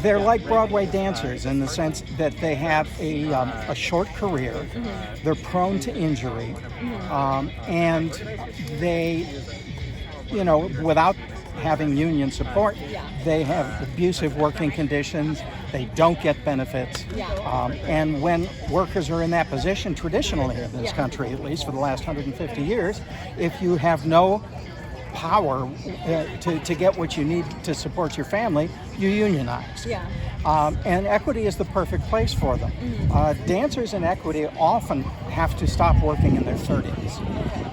They're like Broadway dancers in the sense that they have a short career, they're prone to injury, and they, without having union support, they have abusive working conditions, they don't get benefits, and when workers are in that position, traditionally in this country, at least for the last 150 years, if you have no power to get what you need to support your family, you unionize. And equity is the perfect place for them. Dancers in equity often have to stop working in their 30s.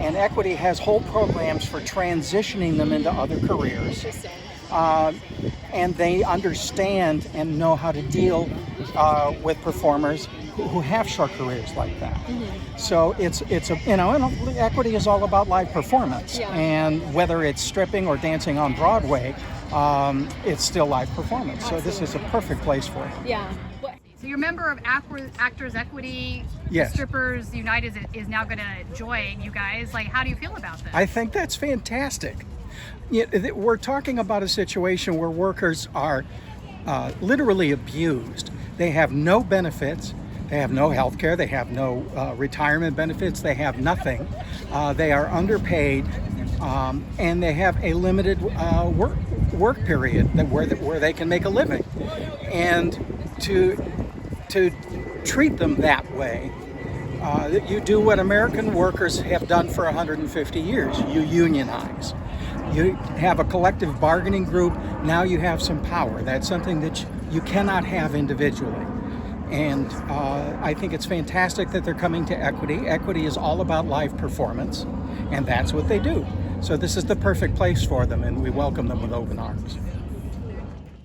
And equity has whole programs for transitioning them into other careers. And they understand and know how to deal with performers who have short careers like that. So it's equity is all about live performance, and whether it's stripping or dancing on Broadway, it's still live performance. Absolutely. So this is a perfect place for it. So you're a member of Actors Equity. Yes. Strippers United is now going to join you guys. Like, how do you feel about this? I think that's fantastic. We're talking about a situation where workers are literally abused. They have no benefits. They have no health care. They have no retirement benefits. They have nothing. They are underpaid, and they have a limited work period where they can make a living. And to treat them that way, you do what American workers have done for 150 years. You unionize. You have a collective bargaining group. Now you have some power. That's something that you cannot have individually. And I think it's fantastic that they're coming to Equity. Equity is all about live performance, and that's what they do. So this is the perfect place for them, and we welcome them with open arms.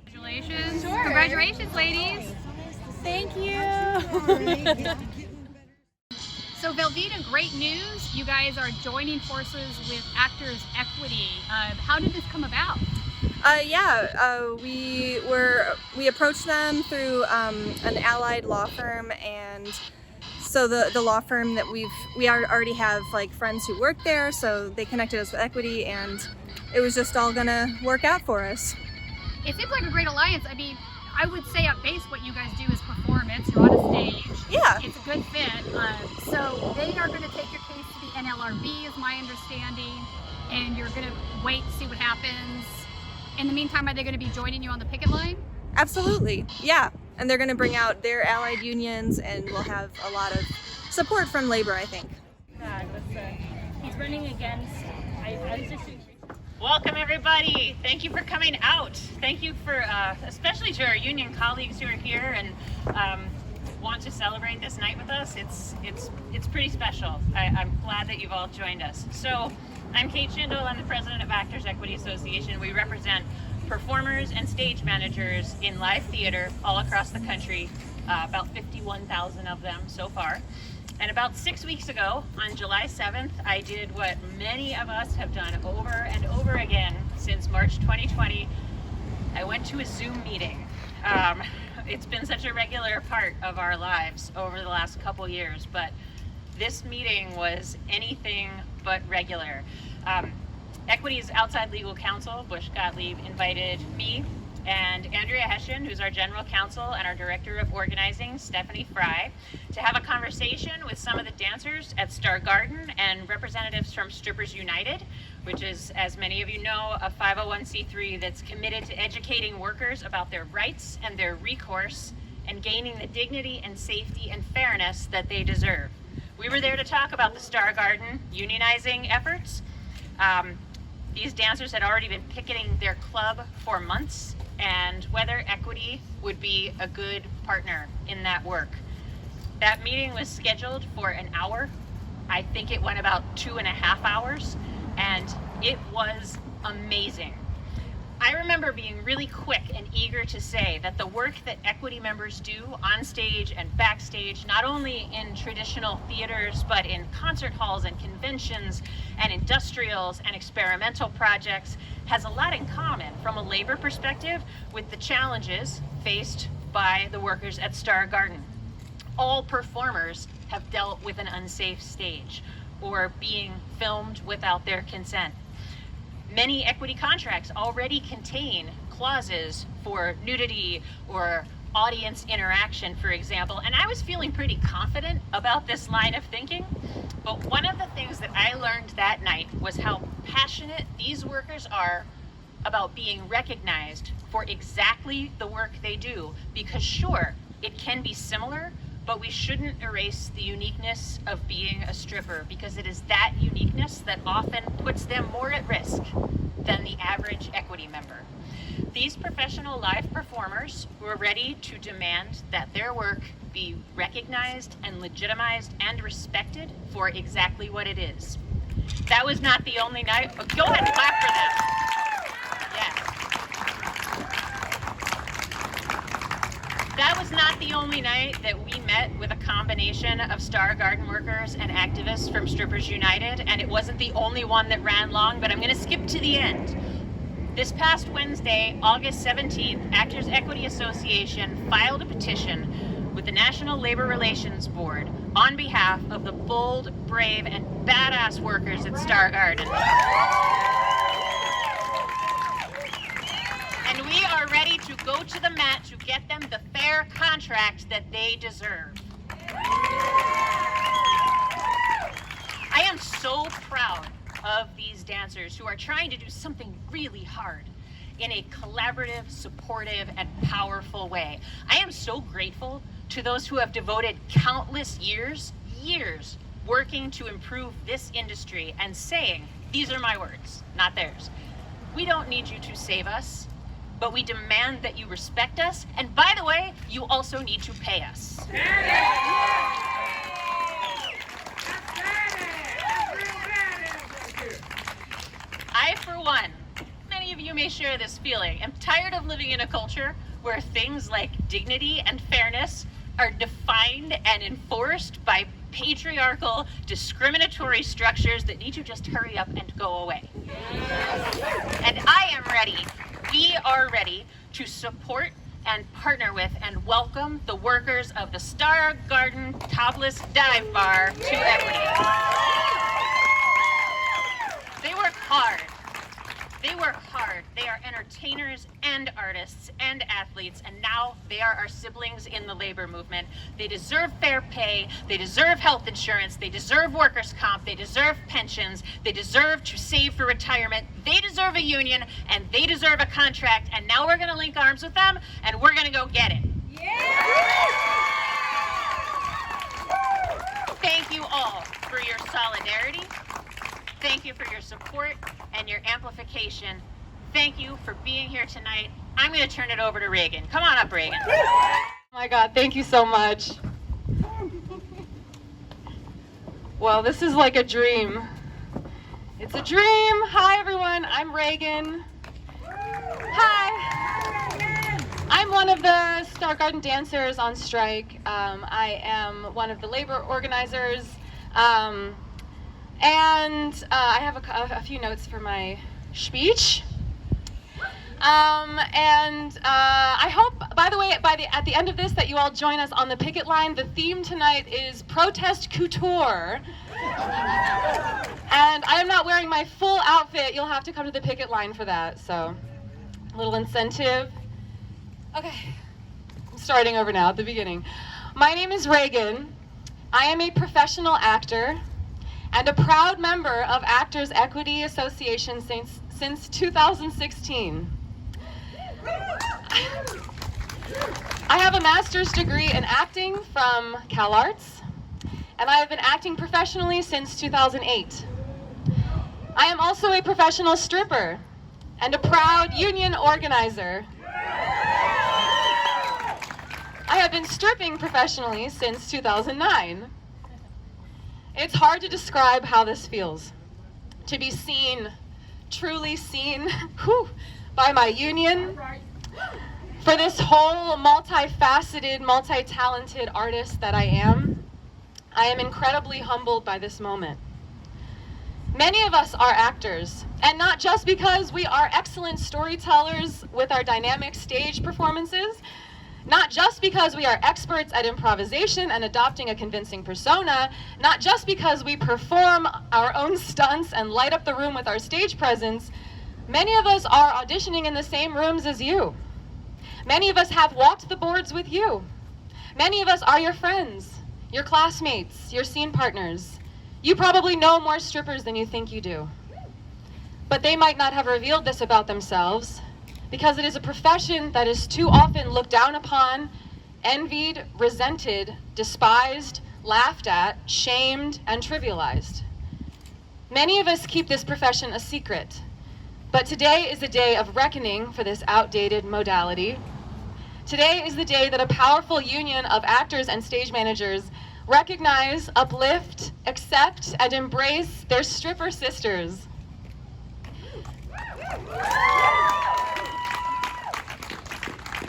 Congratulations. Sure. Congratulations, ladies. Thank you. So Velveeta, great news. You guys are joining forces with Actors Equity. How did this come about? We approached them through an allied law firm, and so the law firm that we already have like friends who work there, so they connected us with Equity, and it was just all gonna work out for us. It seems like a great alliance. I mean, I would say at base what you guys do is performance. You're on a stage. Yeah. It's a good fit. So they are going to take your case to the NLRB, is my understanding, and you're going to wait to see what happens. In the meantime, are they going to be joining you on the picket line? Absolutely, yeah. And they're going to bring out their allied unions, and we'll have a lot of support from labor, I think. He's running against. Welcome everybody. Thank you for coming out. Thank you for, especially to our union colleagues who are here and want to celebrate this night with us. It's pretty special. I'm glad that you've all joined us. So I'm Kate Schindel. I'm the president of Actors Equity Association. We represent performers and stage managers in live theater all across the country, about 51,000 of them so far. And about 6 weeks ago, on July 7th, I did what many of us have done over and over again since March 2020. I went to a Zoom meeting. It's been such a regular part of our lives over the last couple years, but this meeting was anything but regular. Equity's outside legal counsel, Bush Gottlieb, invited me and Andrea Hessian, who's our general counsel, and our director of organizing, Stephanie Fry, to have a conversation with some of the dancers at Star Garden and representatives from Strippers United, which is, as many of you know, a 501c3 that's committed to educating workers about their rights and their recourse and gaining the dignity and safety and fairness that they deserve. We were there to talk about the Star Garden unionizing efforts. These dancers had already been picketing their club for months, and whether Equity would be a good partner in that work. That meeting was scheduled for an hour. I think it went about 2.5 hours, and it was amazing. I remember being really quick and eager to say that the work that Equity members do on stage and backstage, not only in traditional theaters, but in concert halls and conventions and industrials and experimental projects, has a lot in common from a labor perspective with the challenges faced by the workers at Star Garden. All performers have dealt with an unsafe stage or being filmed without their consent. Many Equity contracts already contain clauses for nudity or audience interaction, for example, and I was feeling pretty confident about this line of thinking. But one of the things that I learned that night was how passionate these workers are about being recognized for exactly the work they do. Because sure, it can be similar, but we shouldn't erase the uniqueness of being a stripper, because it is that uniqueness that often puts them more at risk than the average equity member. These professional live performers were ready to demand that their work be recognized and legitimized and respected for exactly what it is. That was not the only night. Oh, go ahead and clap for them. Yes. That was not the only night that we met with a combination of Star Garden workers and activists from Strippers United, and it wasn't the only one that ran long, but I'm going to skip to the end. This past Wednesday, August 17th, Actors Equity Association filed a petition with the National Labor Relations Board on behalf of the bold, brave, and badass workers at Star Garden. And we are ready to go to the mat to get them the fair contract that they deserve. I am so proud of these dancers who are trying to do something really hard in a collaborative, supportive, and powerful way. I am so grateful to those who have devoted countless years working to improve this industry and saying, these are my words, not theirs. We don't need you to save us, but we demand that you respect us. And by the way, you also need to pay us. I, for one, many of you may share this feeling, am tired of living in a culture where things like dignity and fairness are defined and enforced by patriarchal, discriminatory structures that need to just hurry up and go away. And I am ready, we are ready to support and partner with and welcome the workers of the Star Garden Topless Dive Bar to equity. They work hard. They work hard. They are entertainers and artists and athletes, and now they are our siblings in the labor movement. They deserve fair pay. They deserve health insurance. They deserve workers' comp. They deserve pensions. They deserve to save for retirement. They deserve a union, and they deserve a contract, and now we're going to link arms with them, and we're going to go get it. Thank you all for your solidarity. Thank you for your support and your amplification. Thank you for being here tonight. I'm going to turn it over to Regan. Come on up, Regan. Oh my God, thank you so much. Well, this is like a dream. It's a dream. Hi, everyone. I'm Regan. Hi. I'm one of the Star Garden dancers on strike. I am one of the labor organizers. And I have a few notes for my speech. I hope, by the way, at the end of this, that you all join us on the picket line. The theme tonight is Protest Couture. And I am not wearing my full outfit. You'll have to come to the picket line for that. So, a little incentive. Okay, I'm starting over now at the beginning. My name is Regan. I am a professional actor and a proud member of Actors Equity Association since 2016. I have a master's degree in acting from CalArts, and I have been acting professionally since 2008. I am also a professional stripper and a proud union organizer. I have been stripping professionally since 2009. It's hard to describe how this feels, to be seen, truly seen, by my union, for this whole multifaceted, multi-talented artist that I am. I am incredibly humbled by this moment. Many of us are actors, and not just because we are excellent storytellers with our dynamic stage performances, not just because we are experts at improvisation and adopting a convincing persona, not just because we perform our own stunts and light up the room with our stage presence. Many of us are auditioning in the same rooms as you. Many of us have walked the boards with you. Many of us are your friends, your classmates, your scene partners. You probably know more strippers than you think you do. But they might not have revealed this about themselves because it is a profession that is too often looked down upon, envied, resented, despised, laughed at, shamed, and trivialized. Many of us keep this profession a secret, but today is a day of reckoning for this outdated modality. Today is the day that a powerful union of actors and stage managers recognize, uplift, accept, and embrace their stripper sisters.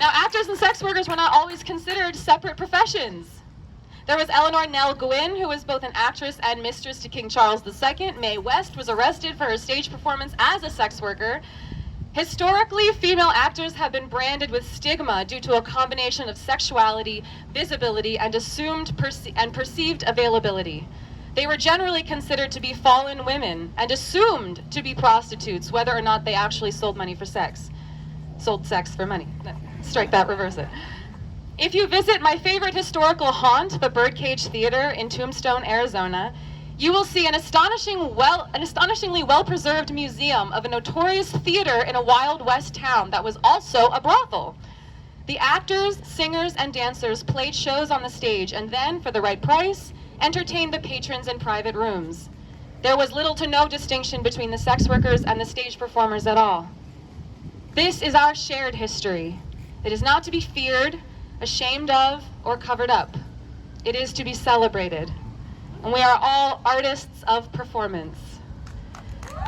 Now, actors and sex workers were not always considered separate professions. There was Eleanor Nell Gwynn, who was both an actress and mistress to King Charles II. Mae West was arrested for her stage performance as a sex worker. Historically, female actors have been branded with stigma due to a combination of sexuality, visibility, and assumed perceived availability. They were generally considered to be fallen women and assumed to be prostitutes, whether or not they actually sold money for sex. Sold sex for money. Strike that, reverse it. If you visit my favorite historical haunt, the Birdcage Theater in Tombstone, Arizona, you will see an astonishingly well-preserved museum of a notorious theater in a Wild West town that was also a brothel. The actors, singers, and dancers played shows on the stage and then, for the right price, entertained the patrons in private rooms. There was little to no distinction between the sex workers and the stage performers at all. This is our shared history. It is not to be feared, ashamed of, or covered up. It is to be celebrated. And we are all artists of performance.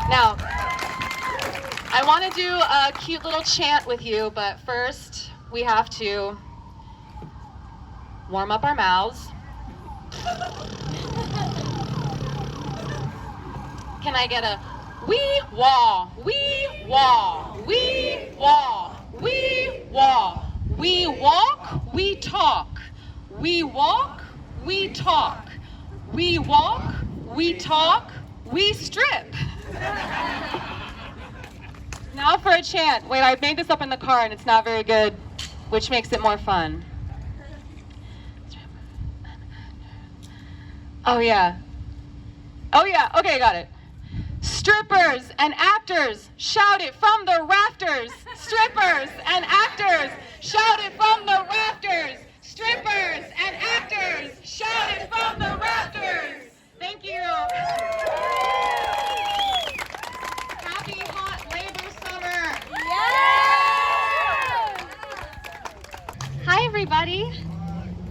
Now, I want to do a cute little chant with you, but first we have to warm up our mouths. Can I get a wee wah, wee wah, wee wah, wee wah? We walk, we talk. We walk, we talk. We walk, we talk, we strip. Now for a chant. Wait, I made this up in the car and it's not very good, which makes it more fun. Oh yeah. Oh yeah, okay, got it. Strippers and actors, shout it from the rafters. Strippers and actors, shout it from the rafters. Strippers and actors, shout it from the rafters. Thank you. Happy hot labor summer. Yeah! Hi, everybody.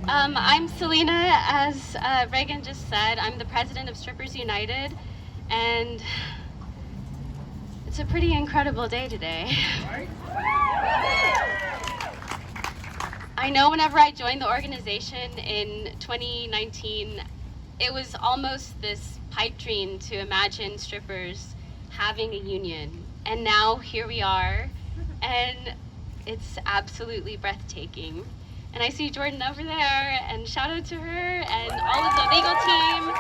I'm Selena. As Regan just said, I'm the president of Strippers United, and it's a pretty incredible day today. I know whenever I joined the organization in 2019, it was almost this pipe dream to imagine strippers having a union. And now here we are, and it's absolutely breathtaking. And I see Jordan over there, and shout out to her and all of the legal team.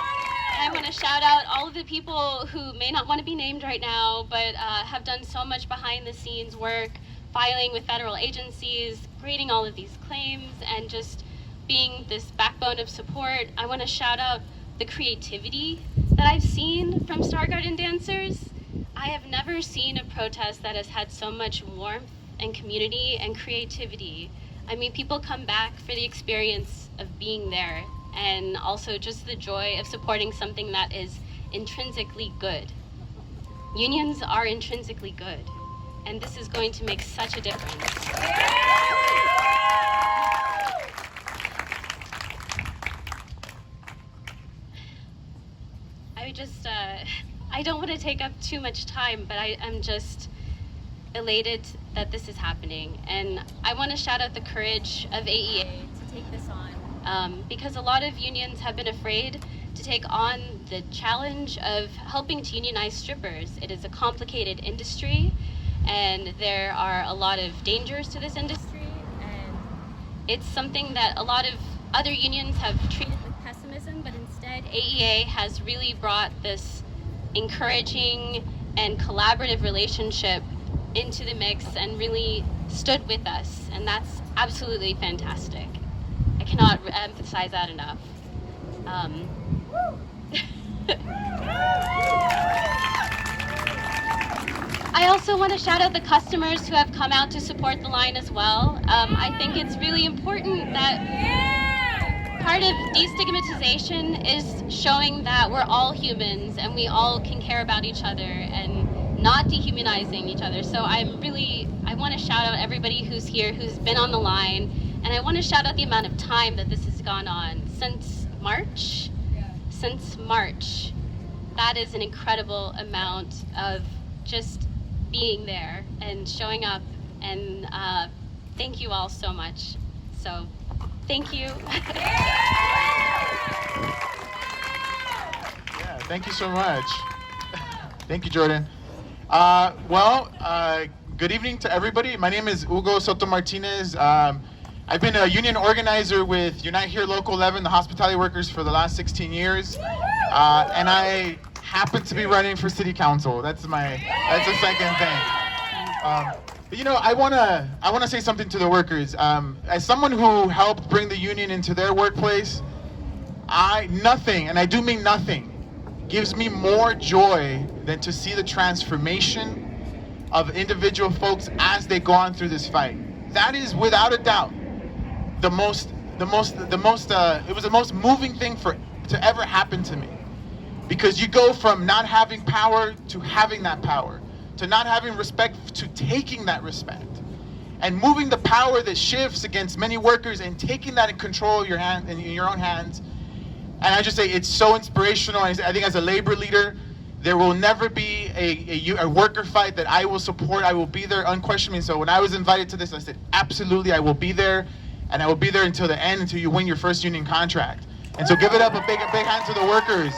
And I want to shout out all of the people who may not want to be named right now, but have done so much behind the scenes work, filing with federal agencies, creating all of these claims, and just being this backbone of support. I want to shout out the creativity that I've seen from Star Garden dancers. I have never seen a protest that has had so much warmth and community and creativity. I mean, people come back for the experience of being there, and also just the joy of supporting something that is intrinsically good. Unions are intrinsically good, and this is going to make such a difference. I don't want to take up too much time, but I'm just elated that this is happening. And I want to shout out the courage of AEA to take this on, because a lot of unions have been afraid to take on the challenge of helping to unionize strippers. It is a complicated industry, and there are a lot of dangers to this industry, and it's something that a lot of other unions have treated with pessimism, but instead AEA has really brought this encouraging and collaborative relationship into the mix and really stood with us, and that's absolutely fantastic. I cannot emphasize that enough. I also want to shout out the customers who have come out to support the line as well. I think it's really important that part of destigmatization is showing that we're all humans and we all can care about each other and not dehumanizing each other. So I want to shout out everybody who's here, who's been on the line, and I want to shout out the amount of time that this has gone on since March. Since March, that is an incredible amount of just being there and showing up, and thank you all so much. So thank you. Yeah, thank you so much. Thank you, Jordan. Good evening to everybody. My name is Hugo Soto-Martinez. I've been a union organizer with Unite Here Local 11, the hospitality workers, for the last 16 years. And I happen to be running for city council. That's the second thing. But you know, I wanna say something to the workers. As someone who helped bring the union into their workplace, nothing, and I do mean nothing, gives me more joy than to see the transformation of individual folks as they go on through this fight. That is without a doubt it was the most moving thing to ever happen to me. Because you go from not having power to having that power, to not having respect to taking that respect, and moving the power that shifts against many workers and taking that in control of in your own hands. And I just say it's so inspirational. I think as a labor leader, there will never be a worker fight that I will support. I will be there unquestionably. So when I was invited to this, I said, absolutely, I will be there. And I will be there until the end, until you win your first union contract. And so give it up, a big hand to the workers.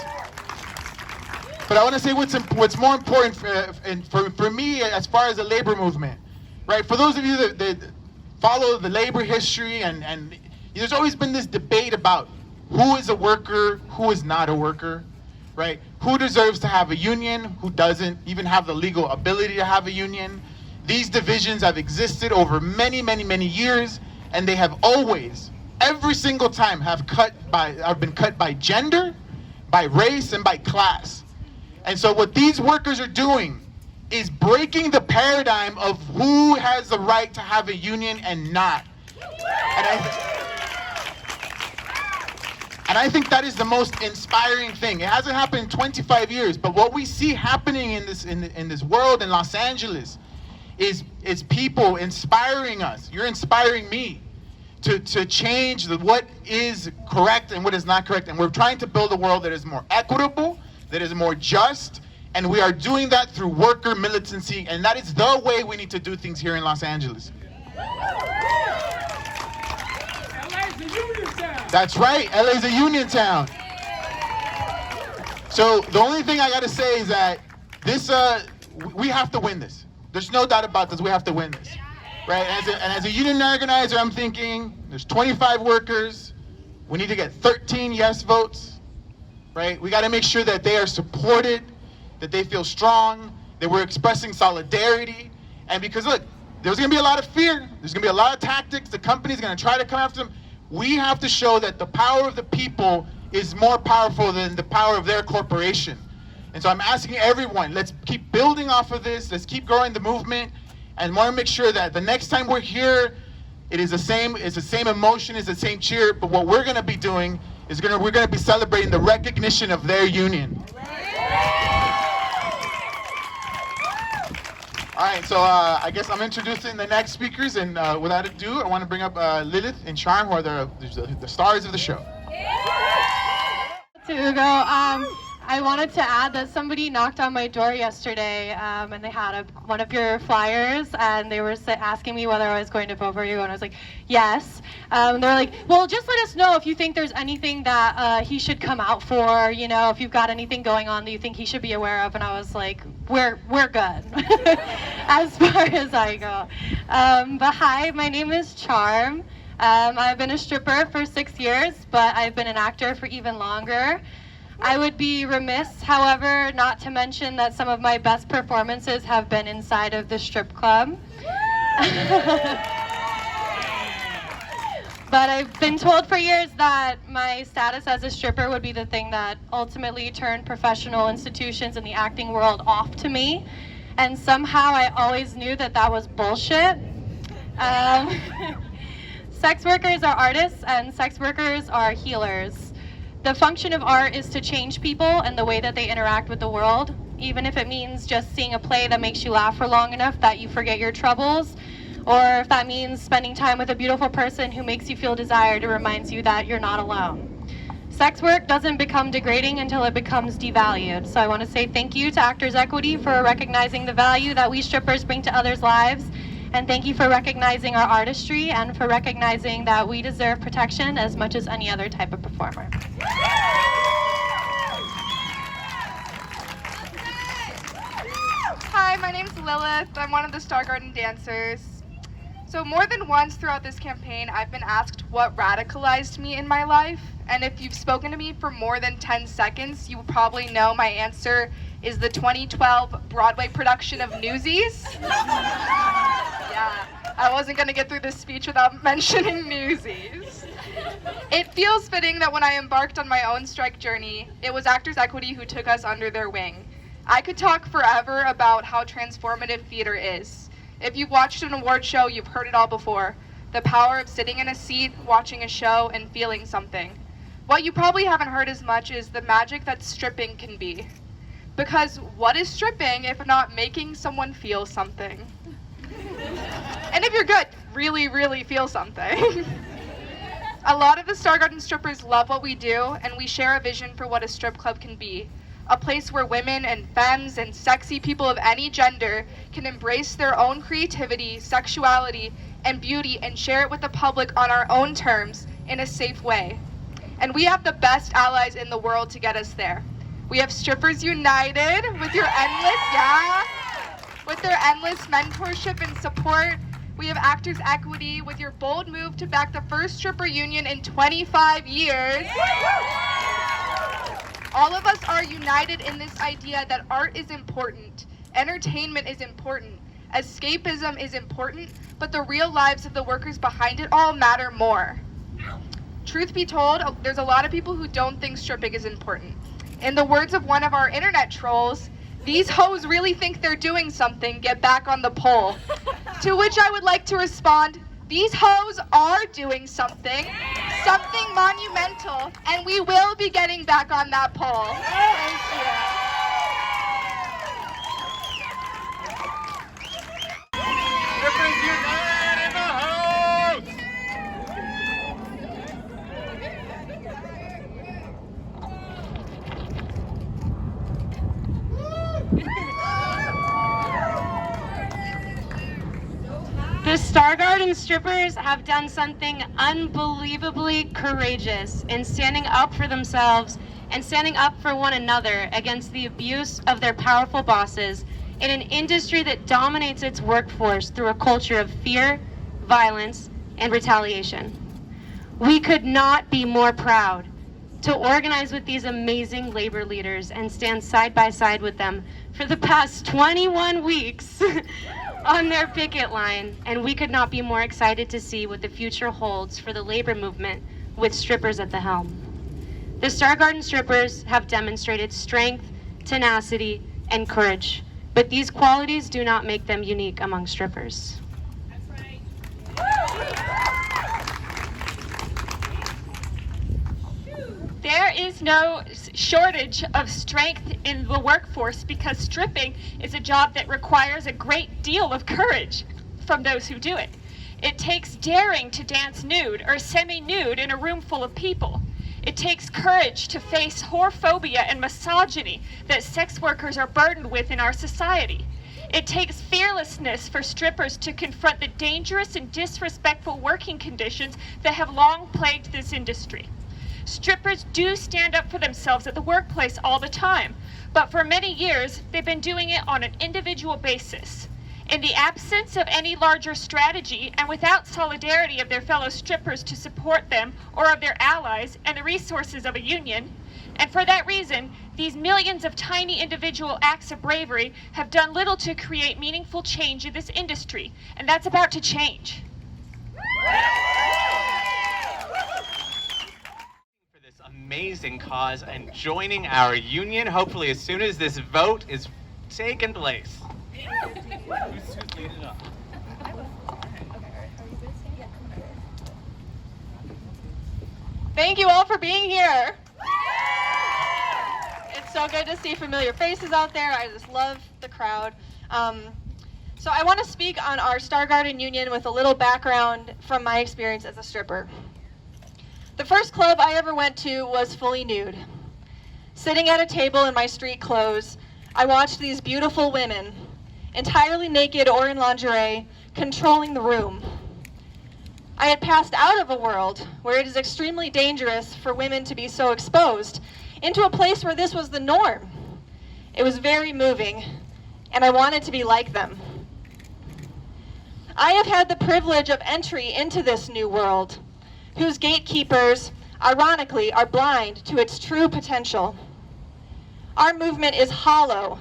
But I want to say what's more important for me as far as the labor movement, right? For those of you that follow the labor history, and there's always been this debate about who is a worker, who is not a worker, right? Who deserves to have a union, who doesn't even have the legal ability to have a union. These divisions have existed over many, many, many years, and they have always, every single time, have been cut by gender, by race, and by class. And so what these workers are doing is breaking the paradigm of who has the right to have a union and not. And I think that is the most inspiring thing. It hasn't happened in 25 years, but what we see happening in this world in Los Angeles is people inspiring us. You're inspiring me to change what is correct and what is not correct. And we're trying to build a world that is more equitable, that is more just, and we are doing that through worker militancy, and that is the way we need to do things here in Los Angeles. LA's a union town. That's right, LA's a union town. So the only thing I gotta say is that we have to win this. There's no doubt about this, we have to win this. Right, as a union organizer, I'm thinking there's 25 workers, we need to get 13 yes votes, right? We gotta make sure that they are supported, that they feel strong, that we're expressing solidarity. And because look, there's gonna be a lot of fear, there's gonna be a lot of tactics, the company's gonna try to come after them. We have to show that the power of the people is more powerful than the power of their corporation. And so I'm asking everyone, let's keep building off of this, let's keep growing the movement, and want to make sure that the next time we're here, it's the same emotion, it's the same cheer, but what we're gonna be doing is we're gonna be celebrating the recognition of their union. All right, so I guess I'm introducing the next speakers, and without ado, I want to bring up Lilith and Charm, who are the stars of the show. To Hugo, I wanted to add that somebody knocked on my door yesterday, and they had one of your flyers, and they were asking me whether I was going to vote for you, and I was like, yes. They were like, well, just let us know if you think there's anything that he should come out for, you know, if you've got anything going on that you think he should be aware of, and I was like, we're good, as far as I go. But hi, my name is Charm. I've been a stripper for 6 years, but I've been an actor for even longer. I would be remiss, however, not to mention that some of my best performances have been inside of the strip club. But I've been told for years that my status as a stripper would be the thing that ultimately turned professional institutions in the acting world off to me. And somehow I always knew that that was bullshit. Sex workers are artists and sex workers are healers. The function of art is to change people and the way that they interact with the world, even if it means just seeing a play that makes you laugh for long enough that you forget your troubles, or if that means spending time with a beautiful person who makes you feel desired and reminds you that you're not alone. Sex work doesn't become degrading until it becomes devalued. So I want to say thank you to Actors Equity for recognizing the value that we strippers bring to others' lives. And thank you for recognizing our artistry and for recognizing that we deserve protection as much as any other type of performer. Hi, my name's Lilith. I'm one of the Star Garden dancers. So more than once throughout this campaign, I've been asked what radicalized me in my life. And if you've spoken to me for more than 10 seconds, you probably know my answer is the 2012 Broadway production of Newsies. Yeah, I wasn't gonna get through this speech without mentioning Newsies. It feels fitting that when I embarked on my own strike journey, it was Actors Equity who took us under their wing. I could talk forever about how transformative theater is. If you've watched an award show, you've heard it all before. The power of sitting in a seat, watching a show, and feeling something. What you probably haven't heard as much is the magic that stripping can be. Because what is stripping if not making someone feel something? And if you're good, really, really feel something. A lot of the Star Garden strippers love what we do, and we share a vision for what a strip club can be. A place where women and femmes and sexy people of any gender can embrace their own creativity, sexuality, and beauty and share it with the public on our own terms in a safe way. And we have the best allies in the world to get us there. We have Strippers United with their endless mentorship and support. We have Actors Equity with your bold move to back the first stripper union in 25 years. All of us are united in this idea that art is important, entertainment is important, escapism is important, but the real lives of the workers behind it all matter more. Truth be told, there's a lot of people who don't think stripping is important. In the words of one of our internet trolls, these hoes really think they're doing something, get back on the pole. To which I would like to respond, these hoes are doing something monumental, and we will be getting back on that pole. Thank The Star Garden strippers have done something unbelievably courageous in standing up for themselves and standing up for one another against the abuse of their powerful bosses in an industry that dominates its workforce through a culture of fear, violence, and retaliation. We could not be more proud to organize with these amazing labor leaders and stand side by side with them for the past 21 weeks on their picket line, and we could not be more excited to see what the future holds for the labor movement with strippers at the helm. The Star Garden strippers have demonstrated strength, tenacity, and courage, but these qualities do not make them unique among strippers. There is no shortage of strength in the workforce because stripping is a job that requires a great deal of courage from those who do it. It takes daring to dance nude or semi-nude in a room full of people. It takes courage to face whorephobia and misogyny that sex workers are burdened with in our society. It takes fearlessness for strippers to confront the dangerous and disrespectful working conditions that have long plagued this industry. Strippers do stand up for themselves at the workplace all the time, but for many years, they've been doing it on an individual basis. In the absence of any larger strategy and without solidarity of their fellow strippers to support them or of their allies and the resources of a union, and for that reason, these millions of tiny individual acts of bravery have done little to create meaningful change in this industry, and that's about to change. For this amazing cause and joining our union, hopefully as soon as this vote is taken place. Who's leading up? Thank you all for being here. It's so good to see familiar faces out there. I just love the crowd. So I want to speak on our Star Garden Union with a little background from my experience as a stripper. The first club I ever went to was fully nude. Sitting at a table in my street clothes, I watched these beautiful women, entirely naked or in lingerie, controlling the room. I had passed out of a world where it is extremely dangerous for women to be so exposed into a place where this was the norm. It was very moving, and I wanted to be like them. I have had the privilege of entry into this new world, whose gatekeepers, ironically, are blind to its true potential. Our movement is hollow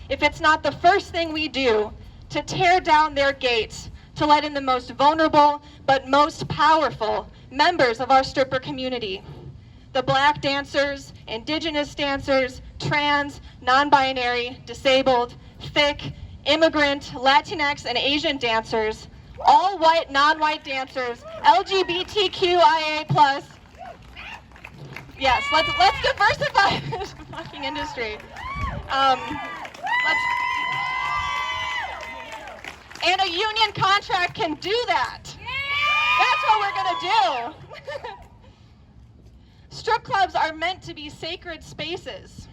if it's not the first thing we do to tear down their gates to let in the most vulnerable but most powerful members of our stripper community. The Black dancers, Indigenous dancers, trans, non-binary, disabled, thick, immigrant, Latinx, and Asian dancers, all white, non-white dancers, LGBTQIA+. Yes, let's diversify this fucking industry. And a union contract can do that. That's what we're gonna do. Strip clubs are meant to be sacred spaces.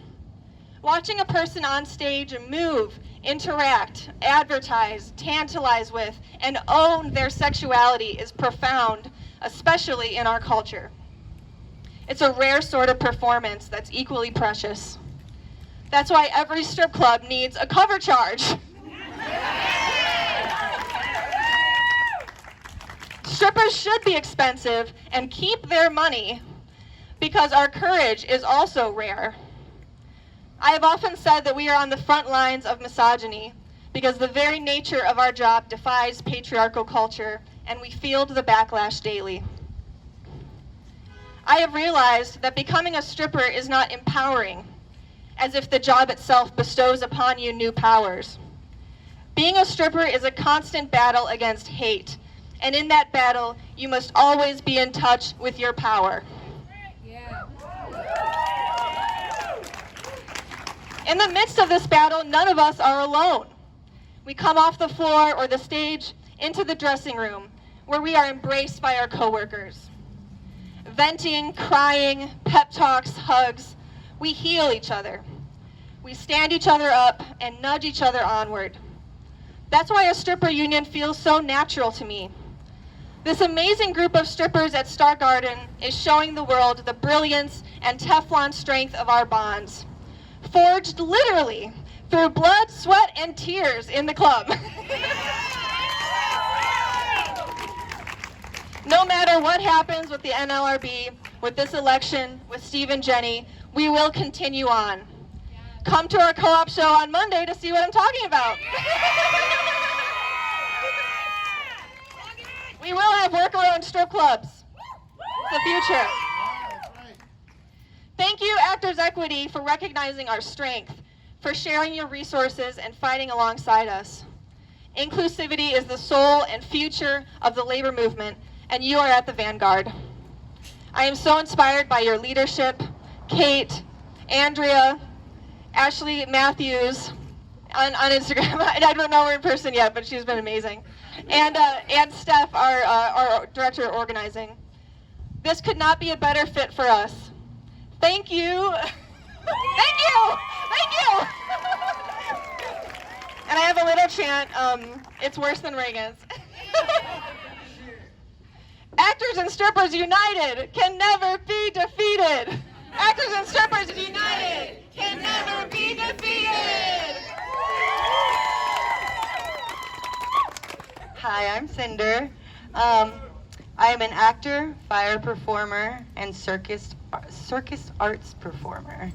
Watching a person on stage move, interact, advertise, tantalize with, and own their sexuality is profound, especially in our culture. It's a rare sort of performance that's equally precious. That's why every strip club needs a cover charge. Strippers should be expensive and keep their money because our courage is also rare. I have often said that we are on the front lines of misogyny because the very nature of our job defies patriarchal culture and we field the backlash daily. I have realized that becoming a stripper is not empowering, as if the job itself bestows upon you new powers. Being a stripper is a constant battle against hate, and in that battle, you must always be in touch with your power. In the midst of this battle, none of us are alone. We come off the floor or the stage into the dressing room, where we are embraced by our coworkers. Venting, crying, pep talks, hugs, we heal each other. We stand each other up and nudge each other onward. That's why a stripper union feels so natural to me. This amazing group of strippers at Star Garden is showing the world the brilliance and Teflon strength of our bonds, forged literally through blood, sweat, and tears in the club. No matter what happens with the NLRB, with this election, with Steve and Jenny, we will continue on. Come to our co-op show on Monday to see what I'm talking about. We will have worker-owned strip clubs. It's the future. Thank you, Actors Equity, for recognizing our strength, for sharing your resources and fighting alongside us. Inclusivity is the soul and future of the labor movement, and you are at the vanguard. I am so inspired by your leadership, Kate, Andrea, Ashley Matthews on Instagram. I don't know her in person yet, but she's been amazing. And Steph, our director of organizing. This could not be a better fit for us. Thank you. Thank you. Thank you. And I have a little chant. It's worse than Regan's. Actors and strippers united can never be defeated. Actors and strippers united can never be defeated. Hi, I'm Cinder. I am an actor, fire performer, and circus arts performer.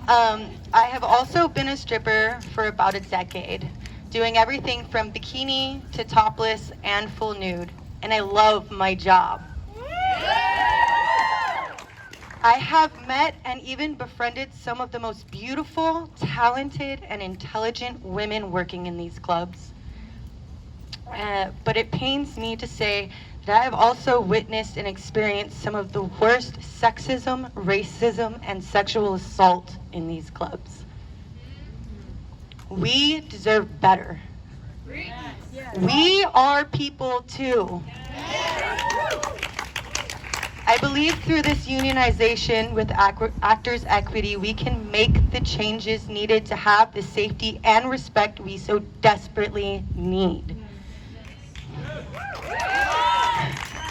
I have also been a stripper for about a decade, doing everything from bikini to topless and full nude, and I love my job. I have met and even befriended some of the most beautiful, talented, and intelligent women working in these clubs. But it pains me to say that I have also witnessed and experienced some of the worst sexism, racism, and sexual assault in these clubs. We deserve better. We are people too. I believe through this unionization with Actors Equity, we can make the changes needed to have the safety and respect we so desperately need.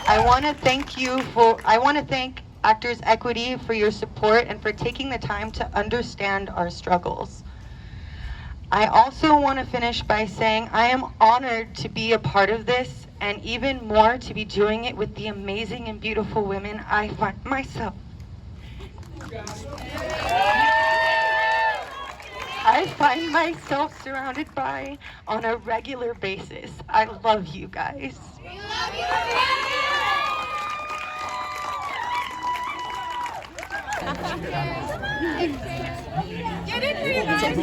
I want to thank Actors Equity for your support and for taking the time to understand our struggles. I also want to finish by saying I am honored to be a part of this, and even more to be doing it with the amazing and beautiful women I find myself. I find myself surrounded by on a regular basis. I love you guys. We love you. Get in here, you guys.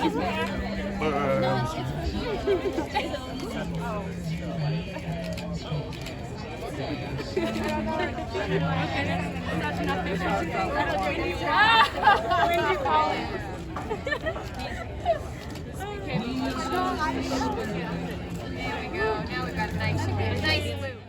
There we go. Now we've got a nice loop.